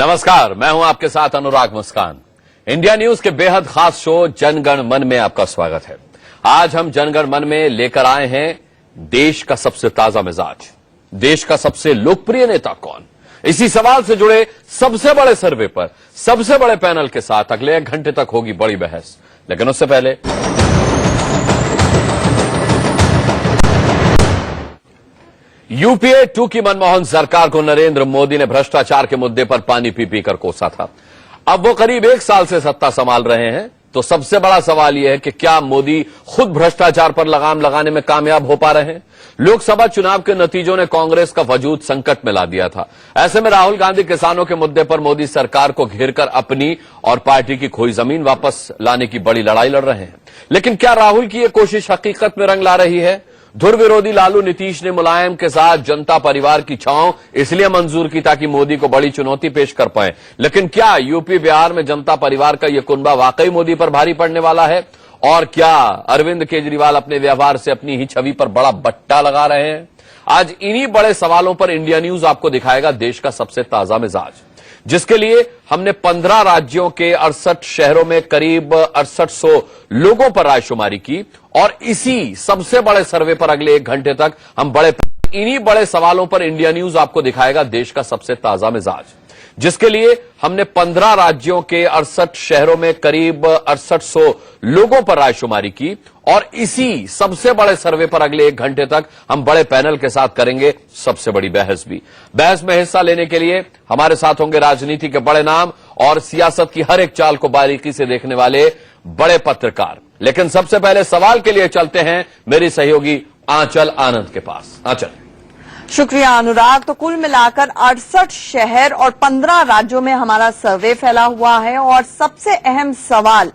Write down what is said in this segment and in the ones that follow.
नमस्कार, मैं हूं आपके साथ अनुराग मुस्कान। इंडिया न्यूज के बेहद खास शो जनगण मन में आपका स्वागत है। आज हम जनगण मन में लेकर आए हैं देश का सबसे ताजा मिजाज, देश का सबसे लोकप्रिय नेता कौन। इसी सवाल से जुड़े सबसे बड़े सर्वे पर सबसे बड़े पैनल के साथ अगले 1 घंटे तक होगी बड़ी बहस। लेकिन उससे पहले यूपीए 2 की मनमोहन सरकार को नरेंद्र मोदी ने भ्रष्टाचार के मुद्दे पर पानी पी पी कर कोसा था। अब वो करीब 1 साल से सत्ता संभाल रहे हैं, तो सबसे बड़ा सवाल यह है कि क्या मोदी खुद भ्रष्टाचार पर लगाम लगाने में कामयाब हो पा रहे हैं। लोकसभा चुनाव के नतीजों ने कांग्रेस का वजूद संकट में ला दिया था। ऐसे में राहुल गांधी किसानों के मुद्दे पर मोदी सरकार को घेरकर अपनी और पार्टी की खोई जमीन वापस लाने की बड़ी लड़ाई लड़ रहे हैं। लेकिन क्या राहुल की यह कोशिश हकीकत में रंग ला रही है। धुर विरोधी लालू नीतीश ने मुलायम के साथ जनता परिवार की छांव इसलिए मंजूर की ताकि मोदी को बड़ी चुनौती पेश कर पाए। लेकिन क्या यूपी बिहार में जनता परिवार का यह कुनबा वाकई मोदी पर भारी पड़ने वाला है। और क्या अरविंद केजरीवाल अपने व्यवहार से अपनी ही छवि पर बड़ा बट्टा लगा रहे हैं। आज इन्हीं बड़े सवालों पर इंडिया न्यूज आपको दिखाएगा देश का सबसे ताजा मिजाज, जिसके लिए हमने 15 राज्यों के 68 शहरों में करीब 6800 लोगों पर रायशुमारी की। और इसी सबसे बड़े सर्वे पर अगले 1 घंटे तक हम इन्हीं बड़े सवालों पर इंडिया न्यूज आपको दिखाएगा देश का सबसे ताजा मिजाज, जिसके लिए हमने 15 राज्यों के 68 शहरों में करीब 6800 लोगों पर रायशुमारी की। और इसी सबसे बड़े सर्वे पर अगले 1 घंटे तक हम बड़े पैनल के साथ करेंगे सबसे बड़ी बहस भी। बहस में हिस्सा लेने के लिए हमारे साथ होंगे राजनीति के बड़े नाम और सियासत की हर एक चाल को बारीकी से देखने वाले बड़े पत्रकार। लेकिन सबसे पहले सवाल के लिए चलते हैं मेरी सहयोगी आंचल आनंद के पास। आंचल। शुक्रिया अनुराग। तो कुल मिलाकर 68 शहर और 15 राज्यों में हमारा सर्वे फैला हुआ है। और सबसे अहम सवाल,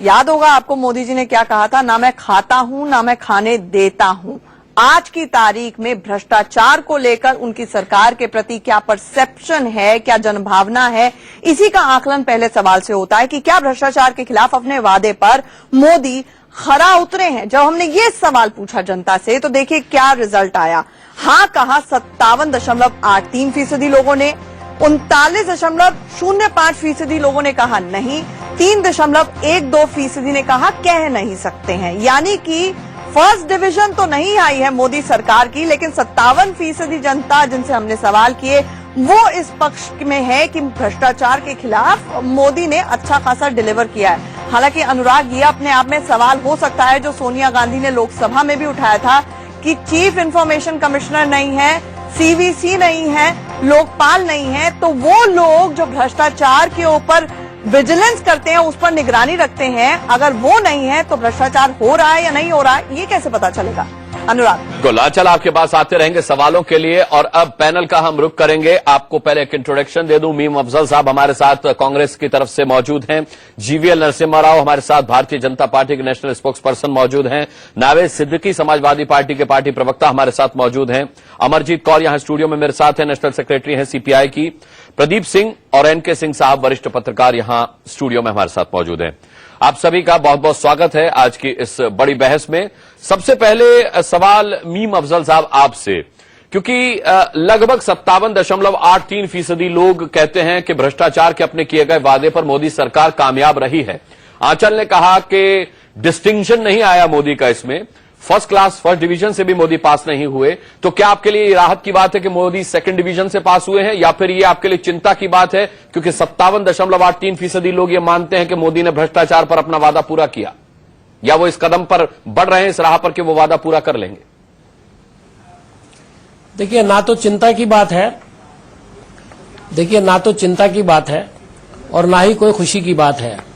याद होगा आपको मोदी जी ने क्या कहा था, ना मैं खाता हूं ना मैं खाने देता हूं। आज की तारीख में भ्रष्टाचार को लेकर उनकी सरकार के प्रति क्या परसेप्शन है, क्या जनभावना है, इसी का आकलन पहले सवाल से होता है कि क्या भ्रष्टाचार के खिलाफ अपने वादे पर मोदी खरा उतरे हैं। जब हमने ये सवाल पूछा जनता से तो देखिए क्या रिजल्ट आया। हाँ कहा 57.83% लोगों ने, 39.05% लोगों ने कहा नहीं, 3.12% ने कहा कह नहीं सकते हैं। यानी कि फर्स्ट डिवीजन तो नहीं आई है मोदी सरकार की, लेकिन 57% जनता जिनसे हमने सवाल किए वो इस पक्ष में है कि भ्रष्टाचार के खिलाफ मोदी ने अच्छा खासा डिलीवर किया है। हालांकि अनुराग, ये अपने आप में सवाल हो सकता है जो सोनिया गांधी ने लोकसभा में भी उठाया था कि चीफ इंफॉर्मेशन कमिश्नर नहीं है, सीवीसी नहीं है, लोकपाल नहीं है, तो वो लोग जो भ्रष्टाचार के ऊपर विजिलेंस करते हैं, उस पर निगरानी रखते हैं, अगर वो नहीं है तो भ्रष्टाचार हो रहा है या नहीं हो रहा है, ये कैसे पता चलेगा। अनुराग गुलाचल आपके पास आते रहेंगे सवालों के लिए। और अब पैनल का हम रुख करेंगे। आपको पहले एक इंट्रोडक्शन दे दूं। मीम अफजल साहब हमारे साथ कांग्रेस की तरफ से मौजूद हैं। जीवीएल नरसिम्हा राव हमारे साथ भारतीय जनता पार्टी के नेशनल स्पोक्स पर्सन मौजूद हैं। नावेद सिद्दीकी समाजवादी पार्टी के पार्टी प्रवक्ता हमारे साथ मौजूद हैं। अमरजीत कौर यहां स्टूडियो में मेरे साथ हैं, नेशनल सेक्रेटरी हैं सीपीआई की। प्रदीप सिंह और एनके सिंह साहब वरिष्ठ पत्रकार यहां स्टूडियो में हमारे साथ मौजूद हैं। आप सभी का बहुत बहुत स्वागत है आज की इस बड़ी बहस में। सबसे पहले सवाल मीम अफजल साहब आपसे, क्योंकि लगभग 57.83% लोग कहते हैं कि भ्रष्टाचार के अपने किए गए वादे पर मोदी सरकार कामयाब रही है। आंचल ने कहा कि डिस्टिंक्शन नहीं आया मोदी का, इसमें फर्स्ट क्लास फर्स्ट डिवीजन से भी मोदी पास नहीं हुए। तो क्या आपके लिए राहत की बात है कि मोदी सेकंड डिवीजन से पास हुए हैं, या फिर ये आपके लिए चिंता की बात है क्योंकि 57.83% लोग ये मानते हैं कि मोदी ने भ्रष्टाचार पर अपना वादा पूरा किया, या वो इस कदम पर बढ़ रहे हैं, इस राह पर कि वो वादा पूरा कर लेंगे। देखिए ना तो चिंता की बात है, और ना ही कोई खुशी की बात है।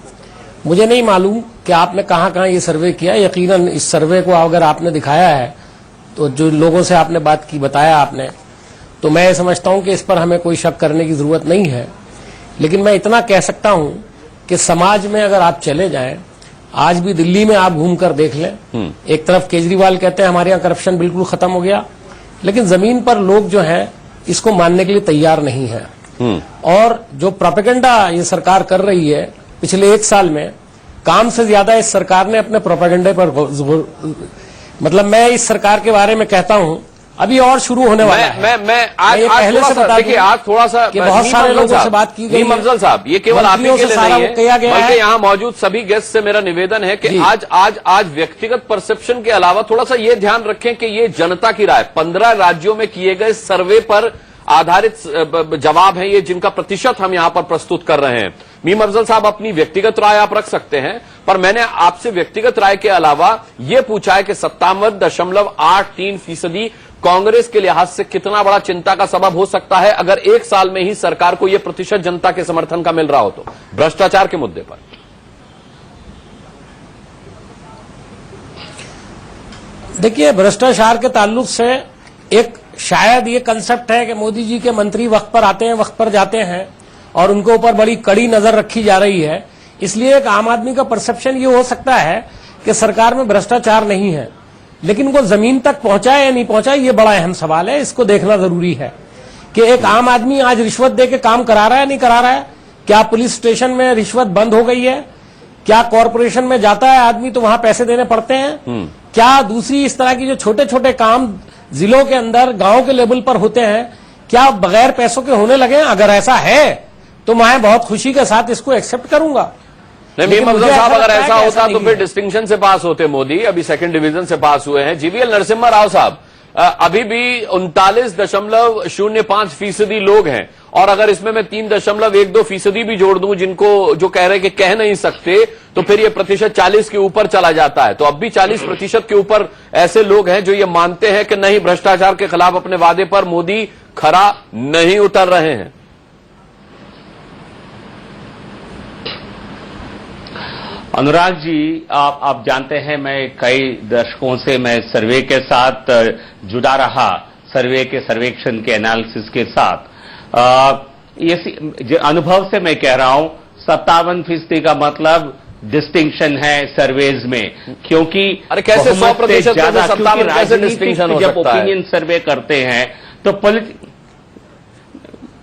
मुझे नहीं मालूम कि आपने कहां ये सर्वे किया। यकीनन इस सर्वे को अगर आपने दिखाया है तो जो लोगों से आपने बात की बताया आपने, तो मैं समझता हूं कि इस पर हमें कोई शक करने की जरूरत नहीं है। लेकिन मैं इतना कह सकता हूं कि समाज में अगर आप चले जाएं, आज भी दिल्ली में आप घूमकर देख लें, एक तरफ केजरीवाल कहते हैं हमारे यहाँ करप्शन बिल्कुल खत्म हो गया, लेकिन जमीन पर लोग जो है इसको मानने के लिए तैयार नहीं है। और जो प्रोपेगेंडा ये सरकार कर रही है पिछले 1 साल में, काम से ज्यादा इस सरकार ने अपने प्रोपेगेंडे पर मतलब मैं इस सरकार के बारे में कहता हूं अभी और शुरू होने वाला है। मैं आज पहले से बता देखिए, आज थोड़ा सा कि बहुत सारे लोगों से बात की गई है। अफजल साहब, ये केवल आप ही के लिए नहीं है, बल्कि यहाँ मौजूद सभी गेस्ट से मेरा निवेदन है कि आज व्यक्तिगत परसेप्शन के अलावा थोड़ा सा ये ध्यान रखें कि ये जनता की राय, 15 राज्यों में किए गए सर्वे पर आधारित जवाब है ये, जिनका प्रतिशत हम यहां पर प्रस्तुत कर रहे हैं। मीम अफजल साहब, अपनी व्यक्तिगत राय आप रख सकते हैं, पर मैंने आपसे व्यक्तिगत राय के अलावा यह पूछा है कि 57.83% कांग्रेस के लिहाज से कितना बड़ा चिंता का सबब हो सकता है अगर एक साल में ही सरकार को यह प्रतिशत जनता के समर्थन का मिल रहा हो तो, भ्रष्टाचार के मुद्दे पर। देखिए, भ्रष्टाचार के ताल्लुक से एक शायद ये कंसेप्ट है कि मोदी जी के मंत्री वक्त पर आते हैं, वक्त पर जाते हैं और उनके ऊपर बड़ी कड़ी नजर रखी जा रही है, इसलिए एक आम आदमी का परसेप्शन ये हो सकता है कि सरकार में भ्रष्टाचार नहीं है, लेकिन वो जमीन तक पहुंचा है या नहीं पहुंचा, ये बड़ा अहम सवाल है। इसको देखना जरूरी है कि एक आम आदमी आज रिश्वत दे के काम करा रहा है, नहीं करा रहा है। क्या पुलिस स्टेशन में रिश्वत बंद हो गई है? क्या कॉरपोरेशन में जाता है आदमी तो वहां पैसे देने पड़ते हैं? क्या दूसरी इस तरह की जो छोटे छोटे काम जिलों के अंदर गांव के लेवल पर होते हैं, क्या बगैर पैसों के होने लगे? अगर ऐसा है तो मैं बहुत खुशी के साथ इसको एक्सेप्ट करूंगा। नहीं, अफजल साहब, अगर ऐसा होता तो फिर डिस्टिंक्शन से पास होते मोदी, अभी सेकंड डिवीजन से पास हुए हैं। जीवीएल नरसिम्हा राव साहब, अभी भी 39.05% लोग हैं, और अगर इसमें मैं 3.12% भी जोड़ दूं जिनको जो कह रहे कि कह नहीं सकते, तो फिर ये प्रतिशत 40 के ऊपर चला जाता है। तो अब भी 40% के ऊपर ऐसे लोग हैं जो ये मानते हैं कि नहीं, भ्रष्टाचार के खिलाफ अपने वादे पर मोदी खरा नहीं उतर रहे हैं। अनुराग जी, आप जानते हैं मैं कई दशकों से मैं सर्वे के साथ जुड़ा रहा, सर्वे के सर्वेक्षण के एनालिसिस के साथ। ये अनुभव से मैं कह रहा हूं, 57% का मतलब डिस्टिंक्शन है सर्वेज में, क्योंकि अरे कैसे 100% ज्यादा, कैसे डिस्टिंक्शन हो सकता है? जब ओपिनियन सर्वे करते हैं तो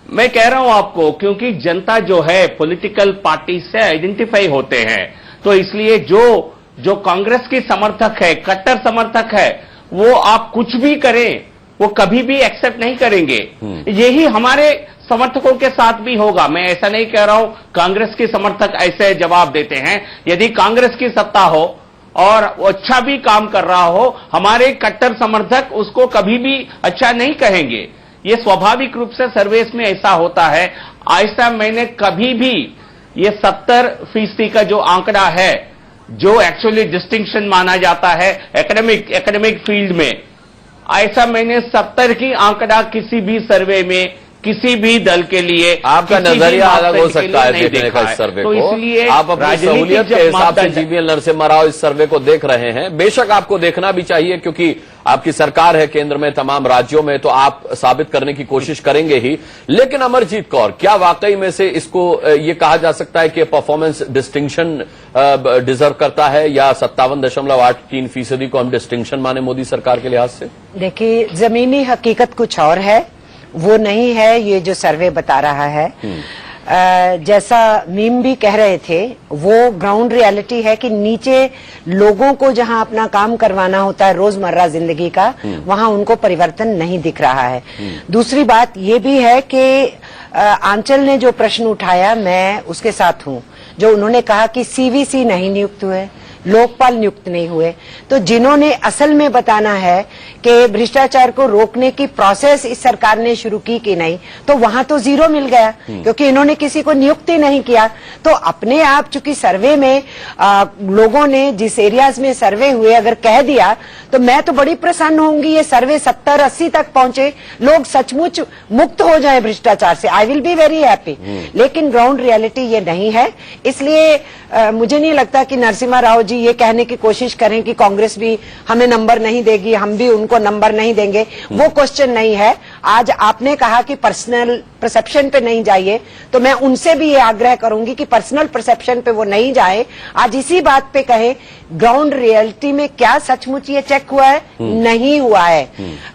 मैं कह रहा हूं आपको, क्योंकि जनता जो है पॉलिटिकल पार्टी से आइडेंटिफाई होते हैं, तो इसलिए जो कांग्रेस की समर्थक है, कट्टर समर्थक है, वो आप कुछ भी करें वो कभी भी एक्सेप्ट नहीं करेंगे। यही हमारे समर्थकों के साथ भी होगा। मैं ऐसा नहीं कह रहा हूं कांग्रेस के समर्थक ऐसे जवाब देते हैं। यदि कांग्रेस की सत्ता हो और अच्छा भी काम कर रहा हो, हमारे कट्टर समर्थक उसको कभी भी अच्छा नहीं कहेंगे। ये स्वाभाविक रूप से सर्वेस में ऐसा होता है। ऐसा मैंने कभी भी ये 70% का जो आंकड़ा है, जो एक्चुअली डिस्टिंक्शन माना जाता है एकेडमिक फील्ड में, ऐसा मैंने 70 की आंकड़ा किसी भी सर्वे में किसी भी दल के लिए, आपका नजरिया अलग हो सकता है देखने का इस सर्वे को, इसलिए आप अपनी सहूलियत के हिसाब से जीवीएल नरसिम्हा राव इस सर्वे को देख रहे हैं। बेशक आपको देखना भी चाहिए, क्योंकि आपकी सरकार है केंद्र में, तमाम राज्यों में, तो आप साबित करने की कोशिश करेंगे ही। लेकिन अमरजीत कौर, क्या वाकई में से इसको ये कहा जा सकता है कि परफॉर्मेंस डिस्टिंक्शन डिजर्व करता है, या 57.83% को हम डिस्टिंक्शन माने मोदी सरकार के लिहाज से? देखिए, जमीनी हकीकत कुछ और है, वो नहीं है ये जो सर्वे बता रहा है। जैसा मीम भी कह रहे थे, वो ग्राउंड रियलिटी है कि नीचे लोगों को जहां अपना काम करवाना होता है रोजमर्रा जिंदगी का, वहां उनको परिवर्तन नहीं दिख रहा है। दूसरी बात ये भी है कि आंचल ने जो प्रश्न उठाया, मैं उसके साथ हूं, जो उन्होंने कहा कि सीवीसी नहीं नियुक्त हुए, लोकपाल नियुक्त नहीं हुए। तो जिन्होंने असल में बताना है कि भ्रष्टाचार को रोकने की प्रोसेस इस सरकार ने शुरू की कि नहीं, तो वहां तो जीरो मिल गया, क्योंकि इन्होंने किसी को नियुक्त ही नहीं किया। तो अपने आप चूंकि सर्वे में लोगों ने जिस एरियाज में सर्वे हुए अगर कह दिया, तो मैं तो बड़ी प्रसन्न होंगी ये सर्वे 70-80 तक पहुंचे, लोग सचमुच मुक्त हो जाए भ्रष्टाचार से, I will be very happy. लेकिन ग्राउंड रियलिटी ये नहीं है। इसलिए मुझे नहीं लगता कि नरसिम्हा राव जी ये कहने की कोशिश करें कि कांग्रेस भी हमें नंबर नहीं देगी, हम भी उनको नंबर नहीं देंगे। वो क्वेश्चन नहीं है। आज आपने कहा कि पर्सनल परसेप्शन पे नहीं जाइए, तो मैं उनसे भी ये आग्रह करूंगी कि पर्सनल परसेप्शन पे वो नहीं जाए। आज इसी बात पे कहे, ग्राउंड रियलिटी में क्या सचमुच ये चेक हुआ है? नहीं हुआ है।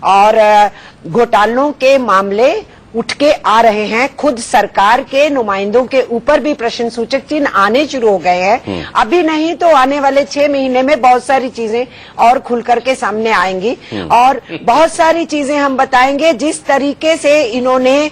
और घोटालों के मामले उठ के आ रहे हैं। खुद सरकार के नुमाइंदों के ऊपर भी प्रश्न सूचक चिन्ह आने शुरू हो गए हैं। अभी नहीं तो आने वाले 6 महीने में बहुत सारी चीजें और खुल करके सामने आएंगी और बहुत सारी चीजें हम बताएंगे। जिस तरीके से इन्होंने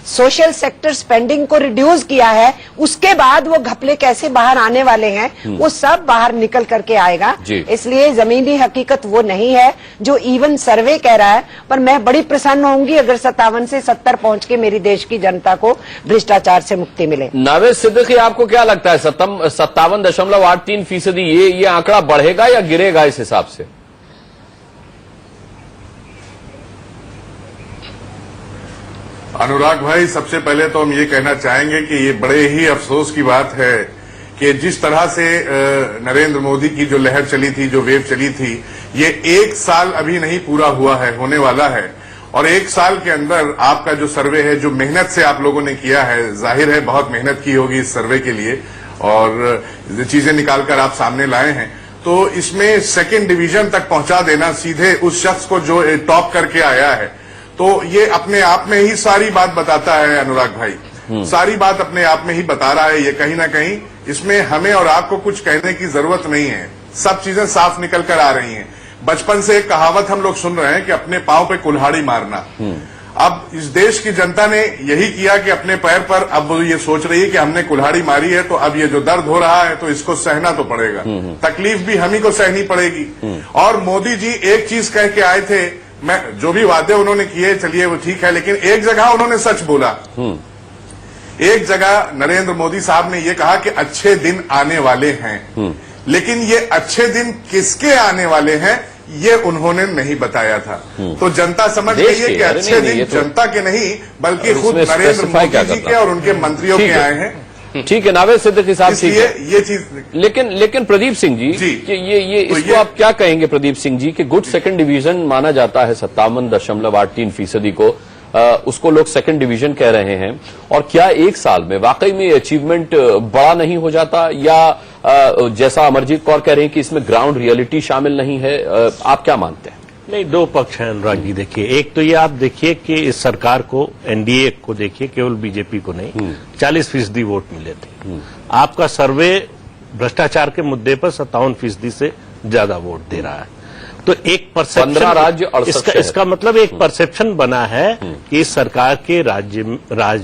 सोशल सेक्टर स्पेंडिंग को रिड्यूस किया है, उसके बाद वो घपले कैसे बाहर आने वाले हैं, वो सब बाहर निकल करके आएगा। इसलिए जमीनी हकीकत वो नहीं है जो इवन सर्वे कह रहा है। पर मैं बड़ी प्रसन्न होंगी अगर 57 से 70 पहुंच के मेरी देश की जनता को भ्रष्टाचार से मुक्ति मिले। नावेद सिद्दीकी, आपको क्या लगता है 57.83% ये आंकड़ा बढ़ेगा या गिरेगा इस हिसाब से? अनुराग भाई, सबसे पहले तो हम ये कहना चाहेंगे कि ये बड़े ही अफसोस की बात है कि जिस तरह से नरेंद्र मोदी की जो लहर चली थी, जो वेव चली थी, ये 1 साल अभी नहीं पूरा हुआ है, होने वाला है। और 1 साल के अंदर आपका जो सर्वे है, जो मेहनत से आप लोगों ने किया है, जाहिर है बहुत मेहनत की होगी इस सर्वे के लिए और चीजें निकालकर आप सामने लाए हैं, तो इसमें 2nd डिवीजन तक पहुंचा देना सीधे उस शख्स को जो टॉप करके आया है, तो ये अपने आप में ही सारी बात बताता है। अनुराग भाई, सारी बात अपने आप में ही बता रहा है। ये कहीं ना कहीं इसमें हमें और आपको कुछ कहने की जरूरत नहीं है, सब चीजें साफ निकल कर आ रही हैं। बचपन से एक कहावत हम लोग सुन रहे हैं कि अपने पांव पे कुल्हाड़ी मारना। अब इस देश की जनता ने यही किया कि अपने पैर पर अब वो ये सोच रही है कि हमने कुल्हाड़ी मारी है, तो अब ये जो दर्द हो रहा है तो इसको सहना तो पड़ेगा, तकलीफ भी हम ही को सहनी पड़ेगी। और मोदी जी एक चीज कह के आए थे, मैं जो भी वादे उन्होंने किए चलिए वो ठीक है, लेकिन एक जगह उन्होंने सच बोला। एक जगह नरेंद्र मोदी साहब ने ये कहा कि अच्छे दिन आने वाले हैं, लेकिन ये अच्छे दिन किसके आने वाले हैं ये उन्होंने नहीं बताया था। तो जनता समझ गई है कि अच्छे दिन जनता के नहीं बल्कि खुद नरेंद्र मोदी जी के और उनके मंत्रियों के आए हैं। ठीक है नावेद सिद्दीकी साहब, ठीक है ये चीज। लेकिन प्रदीप सिंह जी, कि ये तो इसको आप क्या कहेंगे प्रदीप सिंह जी कि गुड 2nd डिवीजन माना जाता है 57.83% को, उसको लोग 2nd डिवीजन कह रहे हैं, और क्या 1 साल में वाकई में अचीवमेंट बड़ा नहीं हो जाता, या जैसा अमरजीत कौर कह रहे हैं कि इसमें ग्राउंड रियलिटी शामिल नहीं है? आप क्या मानते हैं? नहीं, 2 पक्ष हैं अनुराग जी। देखिए, एक तो ये आप देखिए कि इस सरकार को, एनडीए को देखिए, केवल बीजेपी को नहीं, 40% वोट मिले थे। आपका सर्वे भ्रष्टाचार के मुद्दे पर 57% से ज्यादा वोट दे रहा है। तो एक परसेप्शन, 15 राज्य, 68 इसका मतलब एक परसेप्शन बना है कि इस सरकार के राज्य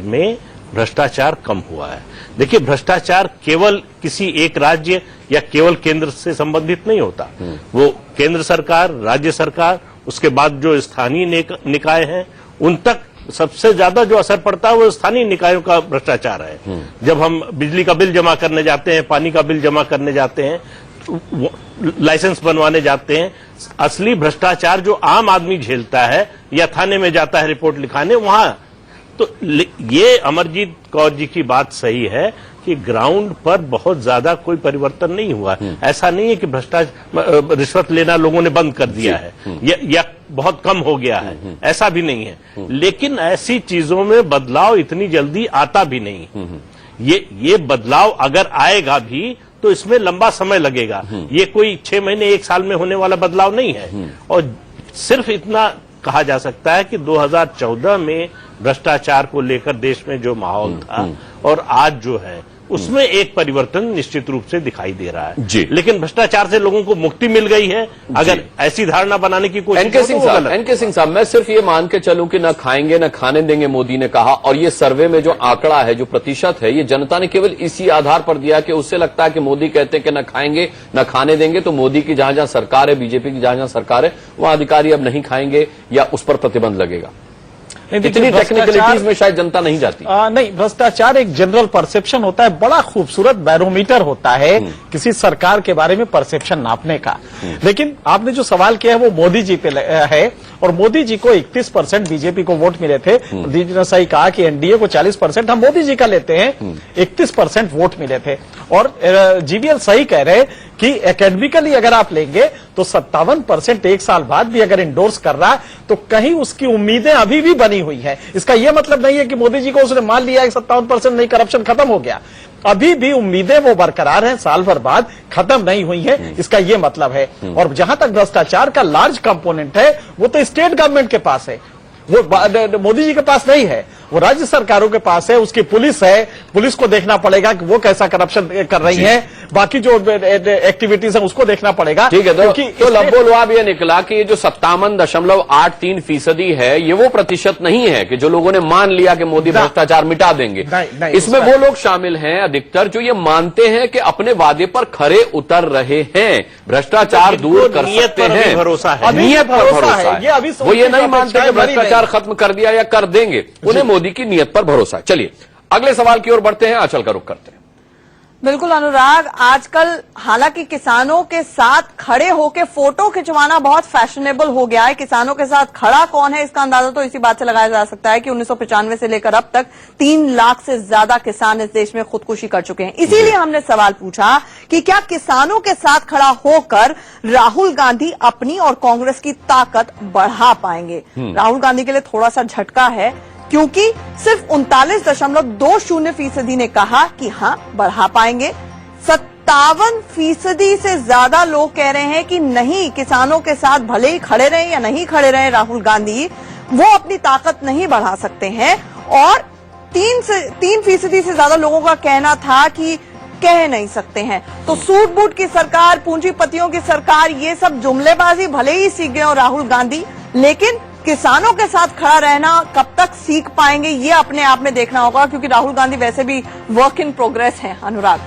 में भ्रष्टाचार कम हुआ है। देखिए, भ्रष्टाचार केवल किसी एक राज्य या केवल केंद्र से संबंधित नहीं होता। वो केंद्र सरकार, राज्य सरकार, उसके बाद जो स्थानीय निकाय हैं, उन तक सबसे ज्यादा जो असर पड़ता है वो स्थानीय निकायों का भ्रष्टाचार है। जब हम बिजली का बिल जमा करने जाते हैं, पानी का बिल जमा करने जाते हैं, लाइसेंस बनवाने जाते हैं, असली भ्रष्टाचार जो आम आदमी झेलता है या थाने में जाता है रिपोर्ट लिखाने, वहां तो ये अमरजीत कौर जी की बात सही है कि ग्राउंड पर बहुत ज्यादा कोई परिवर्तन नहीं हुआ। ऐसा नहीं है कि भ्रष्टाचार, रिश्वत लेना लोगों ने बंद कर दिया है या बहुत कम हो गया है, ऐसा भी नहीं है। लेकिन ऐसी चीजों में बदलाव इतनी जल्दी आता भी नहीं। ये बदलाव अगर आएगा भी तो इसमें लंबा समय लगेगा। ये कोई 6 महीने 1 साल में होने वाला बदलाव नहीं है। और सिर्फ इतना कहा जा सकता है कि 2014 में भ्रष्टाचार को लेकर देश में जो माहौल था और आज जो है उसमें एक परिवर्तन निश्चित रूप से दिखाई दे रहा है। जी। लेकिन भ्रष्टाचार से लोगों को मुक्ति मिल गई है, अगर ऐसी धारणा बनाने की कोशिश एनके सिंह साहब, मैं सिर्फ ये मान के चलूं कि न खाएंगे न खाने देंगे, मोदी ने कहा, और ये सर्वे में जो आंकड़ा है, जो प्रतिशत है, ये जनता ने केवल इसी आधार पर दिया कि उससे लगता है कि मोदी कहते हैं कि न खाएंगे न खाने देंगे, तो मोदी की जहां जहां सरकार है, बीजेपी की जहां जहां सरकार है, वहां अधिकारी अब नहीं खाएंगे या उस पर प्रतिबंध लगेगा। इतनी टेक्निकलिटीज में शायद जनता नहीं जाती। नहीं, भ्रष्टाचार एक जनरल परसेप्शन होता है, बड़ा खूबसूरत बैरोमीटर होता है किसी सरकार के बारे में परसेप्शन नापने का। लेकिन आपने जो सवाल किया है वो मोदी जी पे है, और मोदी जी को 31% बीजेपी को वोट मिले थे। मोदी जी ने सही कहा कि एनडीए को 40% हम मोदी जी का लेते हैं, 31% वोट मिले थे। और जीवीएल सही कह रहे कि एकेडमिकली अगर आप लेंगे तो 57% 1 साल बाद भी अगर इंडोर्स कर रहा है तो कहीं उसकी उम्मीदें अभी भी बनी हुई है। इसका यह मतलब नहीं है कि मोदी जी को उसने मान लिया कि 57% नहीं, करप्शन खत्म हो गया। अभी भी उम्मीदें वो बरकरार हैं, साल भर बाद खत्म नहीं हुई है, इसका ये मतलब है। और जहां तक भ्रष्टाचार का लार्ज कंपोनेंट है वो तो स्टेट गवर्नमेंट के पास है, वो मोदी जी के पास नहीं है। वो राज्य सरकारों के पास है, उसकी पुलिस है, पुलिस को देखना पड़ेगा कि वो कैसा करप्शन कर रही है, बाकी जो एक्टिविटीज है उसको देखना पड़ेगा। ठीक है, तो लब्बो-लुआब ये निकला कि ये जो 57.83% है ये वो प्रतिशत नहीं है कि जो लोगों ने मान लिया कि मोदी भ्रष्टाचार मिटा देंगे। नहीं, इसमें वो लोग शामिल हैं अधिकतर जो ये मानते हैं कि अपने वादे पर खरे उतर रहे हैं, भ्रष्टाचार दूर कर सकते हैं, भरोसा है, नीयत पर भरोसा है। वो ये नहीं मानते कि भ्रष्टाचार भ्रष्टाचार खत्म कर दिया या कर देंगे, उन्हें मोदी की नीयत पर भरोसा है। चलिए अगले सवाल की ओर बढ़ते हैं, आंचल का रुख करते हैं। बिल्कुल अनुराग, आजकल हालांकि किसानों के साथ खड़े होकर फोटो खिंचवाना बहुत फैशनेबल हो गया है। किसानों के साथ खड़ा कौन है इसका अंदाजा तो इसी बात से लगाया जा सकता है कि 1995 से लेकर अब तक 3 लाख से ज्यादा किसान इस देश में खुदकुशी कर चुके हैं। इसीलिए हमने सवाल पूछा कि क्या किसानों के साथ खड़ा होकर राहुल गांधी अपनी और कांग्रेस की ताकत बढ़ा पाएंगे। राहुल गांधी के लिए थोड़ा सा झटका है क्योंकि सिर्फ 39.20% ने कहा कि हां बढ़ा पाएंगे। 57% से ज्यादा लोग कह रहे हैं कि नहीं, किसानों के साथ भले ही खड़े रहे या नहीं खड़े रहे राहुल गांधी, वो अपनी ताकत नहीं बढ़ा सकते हैं। और 3% से ज्यादा लोगों का कहना था कि कह नहीं सकते हैं। तो सूट बूट की सरकार, पूंजीपतियों की सरकार, ये सब जुमलेबाजी भले ही सीख गए हो राहुल गांधी, लेकिन किसानों के साथ खड़ा रहना कब तक सीख पाएंगे ये अपने आप में देखना होगा, क्योंकि राहुल गांधी वैसे भी वर्क इन प्रोग्रेस है। अनुराग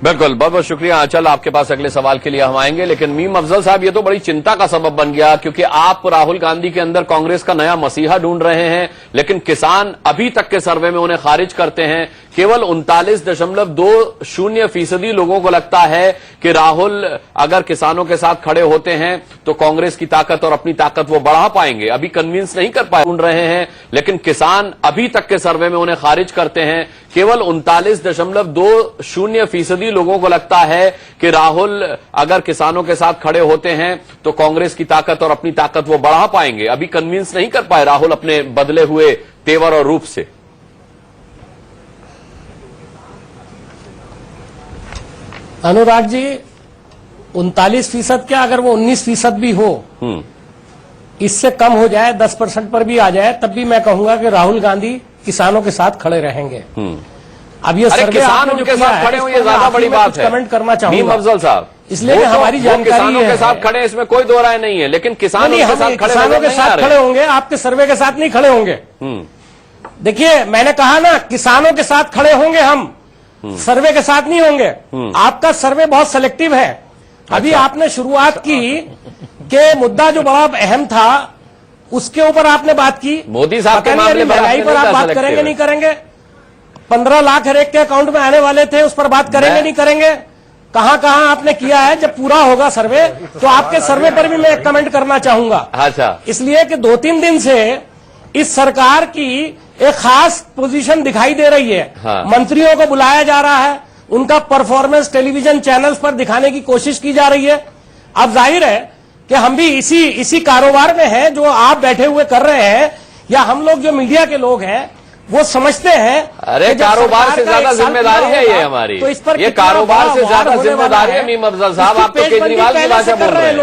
बिल्कुल, बहुत बहुत शुक्रिया आंचल, आपके पास अगले सवाल के लिए हम आएंगे। लेकिन मीम अफजल साहब, ये तो बड़ी चिंता का सबब बन गया क्योंकि आप राहुल गांधी के अंदर कांग्रेस का नया मसीहा ढूंढ रहे हैं, लेकिन किसान अभी तक के सर्वे में उन्हें खारिज करते हैं। केवल 39.20% लोगों को लगता है कि राहुल अगर किसानों के साथ खड़े होते हैं तो कांग्रेस की ताकत और अपनी ताकत वो बढ़ा पाएंगे। अभी कन्विंस नहीं कर पाए ढूंढ रहे हैं, लेकिन किसान अभी तक के सर्वे में उन्हें खारिज करते हैं। केवल 39.20% लोगों को लगता है कि राहुल अगर किसानों के साथ खड़े होते हैं तो कांग्रेस की ताकत और अपनी ताकत वो बढ़ा पाएंगे। अभी कन्विंस नहीं कर पाए राहुल अपने बदले हुए तेवर और रूप से। अनुराग जी, 39% क्या, अगर वो 19% भी हो, इससे कम हो जाए, 10% पर भी आ जाए, तब भी मैं कहूंगा कि राहुल गांधी किसानों के साथ खड़े रहेंगे। अब ये सर्वे किसान उनके साथ खड़े हुए, ये ज्यादा बड़ी बात है। कमेंट करना चाहूंगा मीम अफजल साहब, इसलिए हमारी जानकारी किसानों के साथ खड़े, इसमें कोई दो राय नहीं है, लेकिन किसान किसानों के साथ खड़े होंगे, आपके सर्वे के साथ नहीं खड़े होंगे। देखिए, मैंने कहा ना, किसानों के साथ खड़े होंगे हम, सर्वे के साथ नहीं होंगे। आपका सर्वे बहुत सेलेक्टिव है। अभी आपने शुरुआत की कि मुद्दा जो बड़ा अहम था उसके ऊपर आपने बात की, मोदी साहब के मामले में महंगाई पर आप बात करेंगे नहीं करेंगे, 15 लाख हर एक के अकाउंट में आने वाले थे, उस पर बात करेंगे नहीं करेंगे, कहां कहां आपने किया है। जब पूरा होगा सर्वे तो आपके सर्वे पर भी मैं कमेंट करना चाहूंगा। अच्छा, इसलिए कि 2-3 दिन से इस सरकार की एक खास पोजीशन दिखाई दे रही है। हाँ। मंत्रियों को बुलाया जा रहा है, उनका परफॉर्मेंस टेलीविजन चैनल्स पर दिखाने की कोशिश की जा रही है। अब जाहिर है कि हम भी इसी कारोबार में हैं जो आप बैठे हुए कर रहे हैं, या हम लोग जो मीडिया के लोग हैं वो समझते हैं। अरे कारोबार से ज्यादा जिम्मेदारी है ये हमारी, तो इस पर ये कारोबार से ज्यादा जिम्मेदारी है। मीम अफजल साहब, आप तो केजरीवाल की भाषा बोल रहे हैं,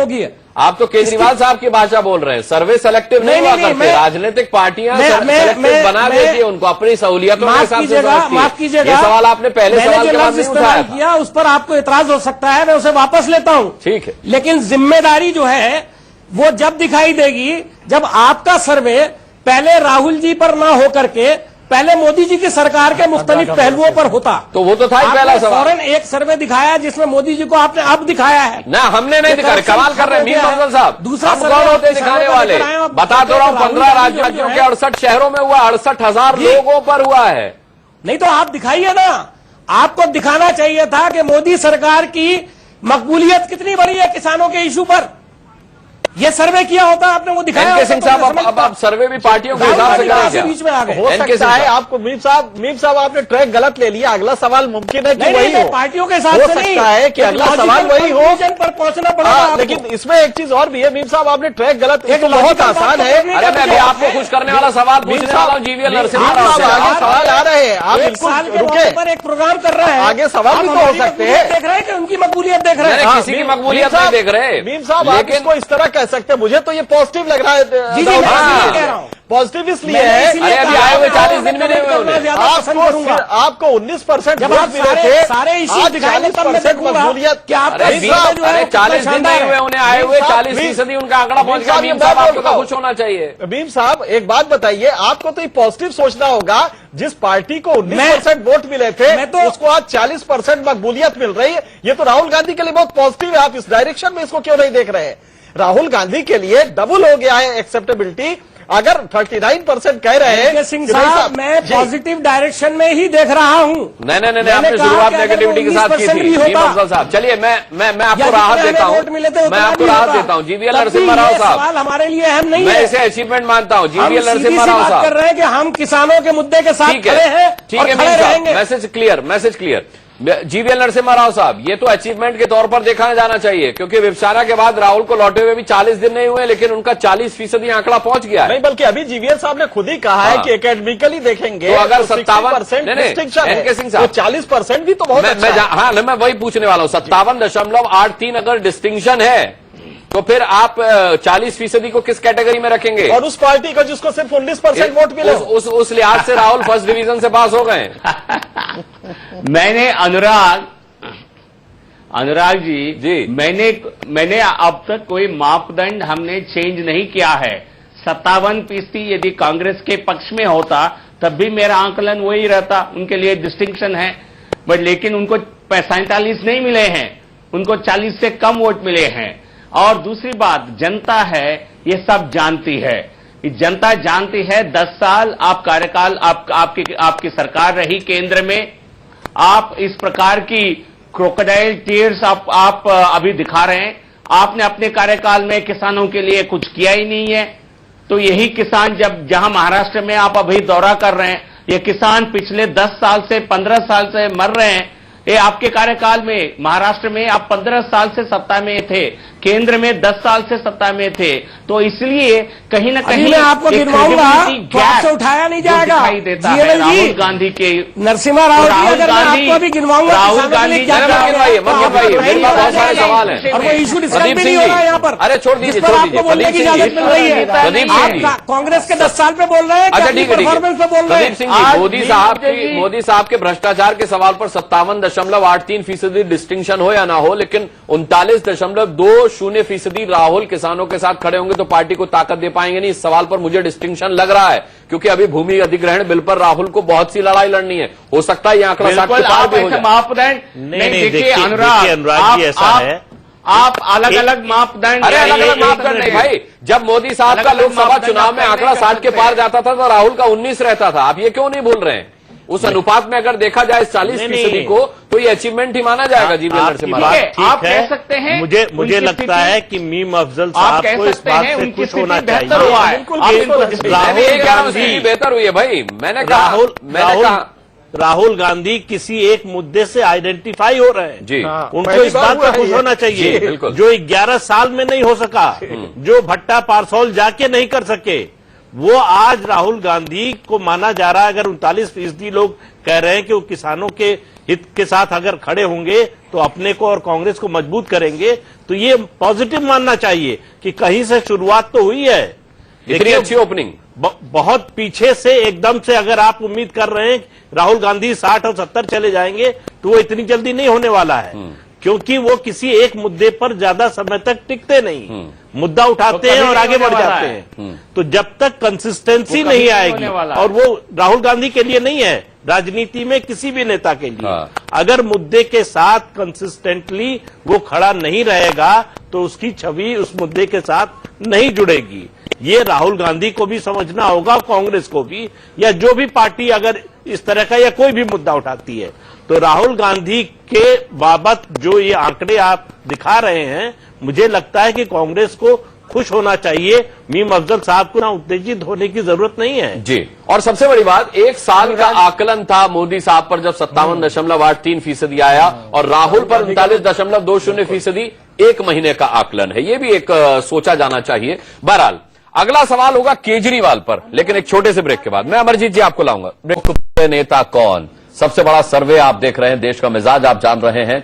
आप तो केजरीवाल साहब की भाषा बोल रहे हैं। सर्वे सेलेक्टिव नहीं हुआ करते, राजनीतिक पार्टियां सेलेक्टिव बना देती है, उनको अपनी सहूलियतों के हिसाब से माफ कीजिएगा, ये सवाल आपने पहले सवाल के बाद नहीं उठाया किया, उस पर आपको इतराज हो सकता है, मैं उसे वापस लेता हूं। ठीक है, लेकिन जिम्मेदारी जो है वो जब दिखाई देगी जब आपका सर्वे पहले राहुल जी पर ना होकर के पहले मोदी जी की सरकार के मुख्तलिफ पहलुओं पर होता। तो वो तो था ही पहला सवाल। फौरन एक सर्वे दिखाया जिसमें मोदी जी को आपने अब दिखाया है ना, हमने नहीं दिखाया, कमाल कर रहे हैं मीम अफजल साहब। दूसरा कौन होते दिखाने वाले, बता तो रहा हूं, 15 राज्यों के 68 शहरों में हुआ, 68,000 लोगों पर हुआ है। नहीं तो आप दिखाइए ना, आपको दिखाना चाहिए था कि मोदी सरकार की मकबूलियत कितनी बड़ी है किसानों के इशू पर। ये सर्वे किया होता आपने, वो दिखाया। एनके सिंह साहब, अब सर्वे भी पार्टियों के हिसाब से करेंगे, बीच में आ गए। हो सकता है आपको मीम साहब आपने ट्रैक गलत ले लिया। अगला सवाल मुमकिन है कि वही हो, पार्टियों के साथ हो सकता है कि अगला सवाल वही हो पर पहुंचना पड़ा। लेकिन इसमें एक चीज और भी है मीम साहब, आपने ट्रैक गलत, एक बहुत आसान है। अरे मैं भी आपको खुश करने वाला सवाल पूछने वाला हूं, जीवीएल नरसिम्हा राव से। आगे सवाल आ रहे हैं, आप बिल्कुल रुके, एक प्रोग्राम कर रहे हैं, आगे सवाल भी तो हो सकते हैं। देख रहे हैं कि उनकी मकबूलियत देख रहे हैं, किसी की मकबूलियत नहीं देख रहे मीम साहब, आप इसको इस तरह कह सकते, मुझे तो ये पॉजिटिव लग रहा है। जी, मैं इसीलिए कह रहा हूं। पॉजिटिव इसलिए मैंने है, इसीलिए अरे अभी कहा आए हुए कि 40 राहुल दिन में नहीं हुए करना उन्हें। ज्यादा पसंद करूंगा। आपको 19% जब वोट आप मिले थे, सारे इश्यूज दिखाएंगे तब मैं 40% देखूंगा मकबूलियत। कि आपका अरे सर्वे जो है अरे वो कितना 40 दिन नहीं शानदार हुए है। उन्हें आए हुए, मीम साहब, 40% उनका आंकड़ा पहुंच गया। मीम मीम साहब, साहब आपको बताओ। तो खुश होना चाहिए। भीम साहब एक बात बताइए, आपको तो ये पॉजिटिव सोचना होगा, जिस पार्टी को 19% वोट मिले थे मैं तो- उसको आज 40% मकबूलियत मिल रही है। ये तो राहुल गांधी के लिए बहुत पॉजिटिव है। आप इस डायरेक्शन में इसको क्यों नहीं देख रहे हैं? राहुल गांधी के लिए डबल हो गया है एक्सेप्टेबिलिटी। अगर 39% कह रहे हैं एनके सिंह साहब, मैं पॉजिटिव डायरेक्शन में ही देख रहा हूं। नहीं, आपने शुरुआत नेगेटिविटी के साथ की थी। मीम अफजल साहब, चलिए मैं आपको राहत देता हूं, मैं आपको राहत देता हूं। जीवीएल नरसिम्हा राव साहब, सवाल हमारे लिए अहम नहीं मैं है। इसे अचीवमेंट मानता हूं। हम जीवीएल सीधी सी नरसिम्हा राव बात कर साहब, रहे हैं कि हम किसानों के मुद्दे के साथ ठीक खड़े है, हैं ठीक और है खड़े मीम साहब, रहेंगे। Message clear. GVL Narasimha Rao साहब, ये तो अचीवमेंट के तौर पर देखा जाना चाहिए, क्योंकि विपसारा के बाद राहुल को लौटे हुए भी 40 दिन नहीं हुए, लेकिन उनका 40% आंकड़ा पहुंच गया है। नहीं, बल्कि अभी जीवीएल साहब ने खुद ही कहा है हाँ। कि एकेडमिकली देखेंगे तो अगर 57% नहीं, डिस्टिंक्शन है, एनके सिंह साहब, तो 40% भी तो बहुत अच्छा है। हाँ, मैं वही पूछने वाला हूं। 57.83 अगर डिस्टिंक्शन है, तो फिर आप 40% को किस कैटेगरी में रखेंगे? और उस पार्टी को जिसको सिर्फ 19% वोट मिले, उस लिहाज से राहुल फर्स्ट डिवीजन से पास हो गए। मैंने अनुराग जी, मैंने अब तक कोई मापदंड हमने चेंज नहीं किया है। 57% यदि कांग्रेस के पक्ष में होता तब भी मेरा आंकलन वही रहता, उनके लिए डिस्टिंक्शन है। बट लेकिन उनको 47 नहीं मिले हैं, उनको 40 से कम वोट मिले हैं। और दूसरी बात, जनता है ये सब जानती है, जनता जानती है। 10 साल आप कार्यकाल आपकी सरकार रही केंद्र में, आप इस प्रकार की क्रोकोडाइल टीयर्स आप अभी दिखा रहे हैं। आपने अपने कार्यकाल में किसानों के लिए कुछ किया ही नहीं है। तो यही किसान जहां महाराष्ट्र में आप अभी दौरा कर रहे हैं, ये किसान पिछले 10 साल से 15 साल से मर रहे हैं। ये आपके कार्यकाल में महाराष्ट्र में आप 15 साल से सत्ता में थे, केंद्र में 10 साल से सत्ता में थे। तो इसलिए कहीं ना कहीं मैं आपको एक गिनवाऊंगा credibility तो gap आपसे उठाया नहीं जो जाएगा। दिखाई देता है जीएल जी, राहुल गांधी के। नरसिम्हा राव जी, अगर मैं आपको अभी गिनवाऊंगा राहुल किसानों के लिए गांधी क्या जी, क्या मत गिनवाइए, है, मत तो गिनवाइए, आपको मेरे पास बहुत सारे नहीं सवाल हैं। और वो इशू डिस्कस प्रदीप भी सिंह नहीं हो जी, रहा है यहाँ पर। अरे छोड़ दीजिए, जिस पर छोड़ आपको दीजिए, बोलने की प्रदीप सिंह इजाजत जी, मिल रही है। प्रदीप सिंह जी, आप कांग्रेस के 10 साल पे बोल रहे हैं कि अच्छा अपनी ठीक है, परफॉर्मेंस पे बोल रहे प्रदीप हैं। सिंह जी, मोदी साहब के भ्रष्टाचार के सवाल पर 57.83% डिस्टिंक्शन हो या ना हो, लेकिन 39.20% राहुल किसानों के साथ खड़े होंगे तो पार्टी को ताकत दे पाएंगे नहीं। इस सवाल पर मुझे डिस्टिंक्शन लग रहा है, क्योंकि अभी भूमि अधिग्रहण बिल पर राहुल को बहुत सी लड़ाई लड़नी है। हो सकता है ये आंकड़ा 60 के पार भी हो जाए। मापदंड नहीं, देखिए अनुराग जी, ऐसा है, आप अलग अलग मापदंड, अरे अलग अलग मापदंड नहीं भाई। जब मोदी साहब का अलग-अलग लोकसभा मापदंड चुनाव में आप आंकड़ा नहीं कर 60 के सकते। पार जाता था तो राहुल का 19 रहता था। आप ये क्यों नहीं भूल रहे हैं? उस अनुपात में अगर देखा जाए 40% को, तो ये अचीवमेंट ही माना जाएगा। जीवीएल नरसिम्हा राव, आप कह सकते हैं मुझे उनकी लगता स्थिति- है कि मीम अफजल आप साहब कह को इस सकते बात हैं से उनकी खुश होना स्थिति चाहिए। बेहतर हुआ है। बिल्कुल, आप बिल्कुल। इनको- मैंने ये कह रहा हूं, गांधी- स्थिति बेहतर हुई है भाई। मैंने कहा राहुल गांधी किसी एक मुद्दे से आइडेंटिफाई हो रहे हैं जी, उनको पहली इस बार बात हुआ पर है खुश ये। होना जी, चाहिए बिल्कुल। जो 11 साल में नहीं हो सका, जो भट्टा पारसौल जाके नहीं कर सके, वो आज राहुल गांधी को माना जा रहा है। अगर 39% लोग कह रहे हैं कि वो किसानों के हित के साथ अगर खड़े होंगे तो अपने को और कांग्रेस को मजबूत करेंगे, तो ये पॉजिटिव मानना चाहिए कि कहीं से शुरुआत तो हुई है। इतनी अच्छी ओपनिंग। बहुत पीछे से एकदम से अगर आप उम्मीद कर रहे हैं राहुल गांधी 60 और 70 चले जाएंगे, तो वो इतनी जल्दी नहीं होने वाला है, क्योंकि वो किसी एक मुद्दे पर ज्यादा समय तक टिकते नहीं, मुद्दा उठाते हैं और आगे बढ़ जाते हैं। तो जब तक कंसिस्टेंसी नहीं आएगी, और वो राहुल गांधी के लिए नहीं है, राजनीति में किसी भी नेता के लिए, अगर मुद्दे के साथ कंसिस्टेंटली वो खड़ा नहीं रहेगा तो उसकी छवि उस मुद्दे के साथ नहीं जुड़ेगी। ये राहुल गांधी को भी समझना होगा, कांग्रेस को भी, या जो भी पार्टी अगर इस तरह का या कोई भी मुद्दा उठाती है। तो राहुल गांधी के बाबत जो ये आंकड़े आप दिखा रहे हैं, मुझे लगता है कि कांग्रेस को खुश होना चाहिए। मीम अफजल साहब को ना उत्तेजित होने की जरूरत नहीं है जी। और सबसे बड़ी बात, 1 साल का आकलन था मोदी साहब पर जब 57.83% आया, और राहुल पर 39.20% 1 महीने का आकलन है। ये भी एक सोचा जाना चाहिए। बहरहाल अगला सवाल होगा केजरीवाल पर, लेकिन एक छोटे से ब्रेक के बाद। मैं अमरजीत जी आपको लाऊंगा। नेता कौन? सबसे बड़ा सर्वे आप देख रहे हैं, देश का मिजाज आप जान रहे हैं।